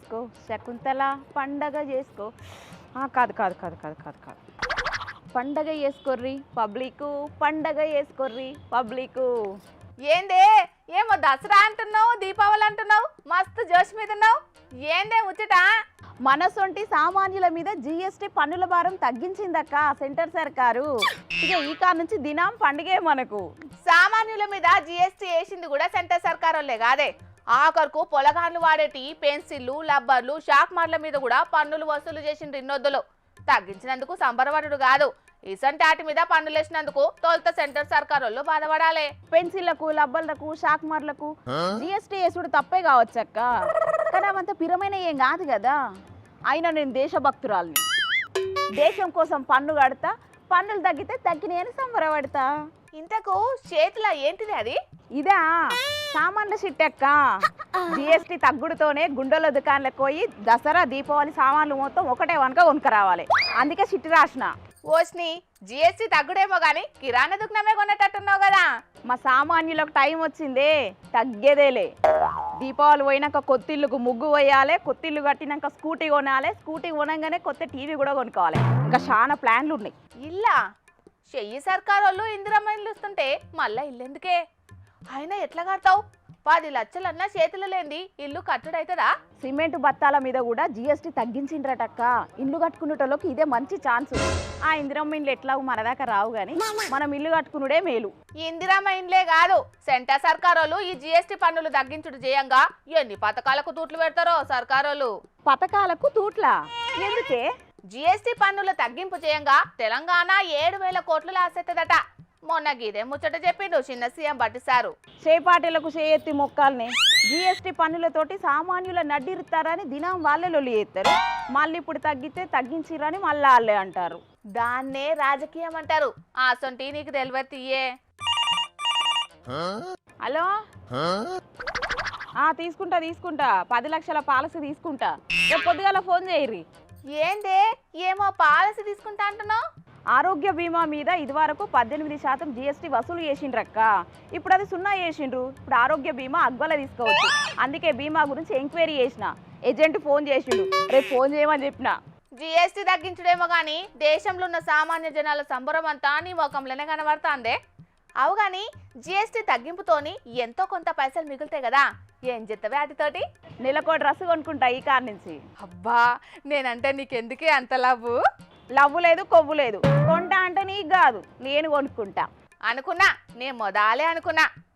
చేసుకో శకుంతల పండగ చేసుకో కాదు కాదు కాదు కాదు కాదు కాదు పండగ చేసుకోర్రి పబ్లిక్ పండగ చేసుకోర్రి పబ్లిక్. ఏందే ఏమో దసరా అంటున్నావు దీపావళి అంటున్నావు మస్తు జోష్ మీద ఉన్నావు ఏందే ముచ్చట? మనసొంటి సామాన్యుల మీద జిఎస్టీ పన్నుల భారం తగ్గించిందక్క సెంటర్ సర్కారు. ఇక ఈ కాడ నుంచి దినం పండుగే మనకు. సామాన్యుల మీద జిఎస్టీ వేసింది కూడా సెంటర్ సర్కారోళ్ళే కాదే. ఆఖరుకు పొలగాన్లు వాడేటి పెన్సిళ్ళు లబ్బర్లు షాక్ మార్ల మీద కూడా పన్నులు వసూలు చేసిండ్రు ఇన్నొద్దులు. తగ్గించినందుకు సంబరపడుడు కాదు, ఇసంటి వాటి మీద పన్నులు వేసినందుకు తొలుత సెంటర్ సర్కార్ వాళ్ళు బాధపడాలి. పెన్సిళ్లకు లబ్బర్లకు షాక్ మార్లకు జిఎస్టీ వేసుడు తప్పే కావచ్చక్క, కానీ అవంత పిరమైన ఏం కాదు కదా. అయినా నేను దేశభక్తురాల్ని, దేశం కోసం పన్ను కడతా, పన్నులు తగ్గితే తగ్గినాయని సంబరపడతా. ఇంతకు చేతిలో ఏంటిది అది? ఇదా సామాన్ల సిట్టక్క. జిఎస్టీ తగ్గుడుతోనే గుండెల దుకాణాలకు పోయి దసరా దీపావళి సామాన్లు మొత్తం ఒకటే వనక కొనుక్కరావాలి, అందుకే సిట్టి రాసిన. ఓస్ని జిఎస్టీ తగ్గుడేమో గాని కిరాణా దుకాణమే కొనేటట్టున్నావు కదా. మా సామాన్యులకు టైం వచ్చిందే, తగ్గేదేలే. దీపావళి పోయినాక కొత్తిల్లుకు ముగ్గు వేయాలి, కొత్తిల్లు కట్టినాక స్కూటీ కొనాలి, స్కూటీ కొనగానే కొత్త టీవీ కూడా కొనుక్కోవాలి. ఇంకా చాలా ప్లాన్లు ఉన్నాయి. ఇల్లా చెయ్యి సర్కార్ వాళ్ళు ఇందిరమ్మ ఇల్లు ఇస్తుంటే మళ్ళా ఇల్లు ఎందుకే? అయినా ఎట్లా కడతావు? 10 లక్షలన్నా చేతులు లేంది ఇల్లు కట్టుడైతుందా? సిమెంట్ బత్తాల మీద కూడా జిఎస్టీ తగ్గించిండ్రటక్క. ఇల్లు కట్టుకునేటోళ్ళకి ఇదే మంచి ఛాన్స్. ఆ ఇందిరమ్మ ఇండ్లు ఎట్లాగో మన దాకా రావు గాని మనం ఇల్లు కట్టుకునుడే మేలు. ఇందిరమ్మ ఇండ్లే కాదు, సెంటర్ సర్కార్ వాళ్ళు ఈ జిఎస్టీ పన్నులు తగ్గించుడు చేయంగా ఎన్ని పథకాలకు తూట్లు పెడతారో సర్కారోళ్ళు. పథకాలకు తూట్లా ఎందుకే? జిఎస్టీ పన్నుల తగ్గింపు చేయంగా తెలంగాణ 7,000 కోట్లు లాసెత్తదట. మొన్న గిదే ముచ్చట చెప్పిండు చిన్న సీఎం బట్టిసారు. చేపాటలకు చేయెత్తి మొక్కాలని జిఎస్టీ పన్నులతోటి సామాన్యుల నడ్డిరుతారని దినం వాళ్ళే లొల్లి చేస్తారు. మళ్ళీ ఇప్పుడు తగ్గితే తగ్గించిరని మళ్ళీ వాళ్ళే అంటారు. దాన్నే రాజకీయం అంటారు. ఆసొంటి నీకు తెలివెత్తియే. హలో, తీసుకుంటా 10 లక్షల పాలసీ తీసుకుంటా, రేపు పొద్దుగాల ఫోన్ చేయర్రి. ఏందే ఏమో పాలసీ తీసుకుంటా అంటున్నావు? ఆరోగ్య బీమా మీద ఇదివరకు 18% జిఎస్టీ వసూలు చేసిండ్రక్క, ఇప్పుడు అది 0 చేసిండ్రు. ఇప్పుడు ఆరోగ్య బీమా అగ్వల తీసుకోవచ్చు. అందుకే బీమా గురించి ఎంక్వైరీ చేసిన. ఏజెంట్ ఫోన్ చేసిండు, రేపు ఫోన్ చేయమని చెప్పిన. జిఎస్టీ తగ్గించుడేమో గాని దేశంలో ఉన్న సామాన్య జనాల సంబరం అంతా నీ ముఖంలోనే కనబడుతాందే. అవు గాని జిఎస్టీ తగ్గింపుతోని ఎంతో కొంత పైసలు మిగులుతాయి కదా, ఏం చెత్తవే వాటితోటి? నెలకో డ్రెస్ కొనుక్కుంటా ఈ కార్ నుంచి. అబ్బా, నేనంటే నీకెందుకే అంత లవ్వు? లవ్వు లేదు కొవ్వు లేదు, కొంటా అంటే నీకు కాదు నేను కొనుక్కుంటా. అనుకున్నా, నేను మొదలే అనుకున్నా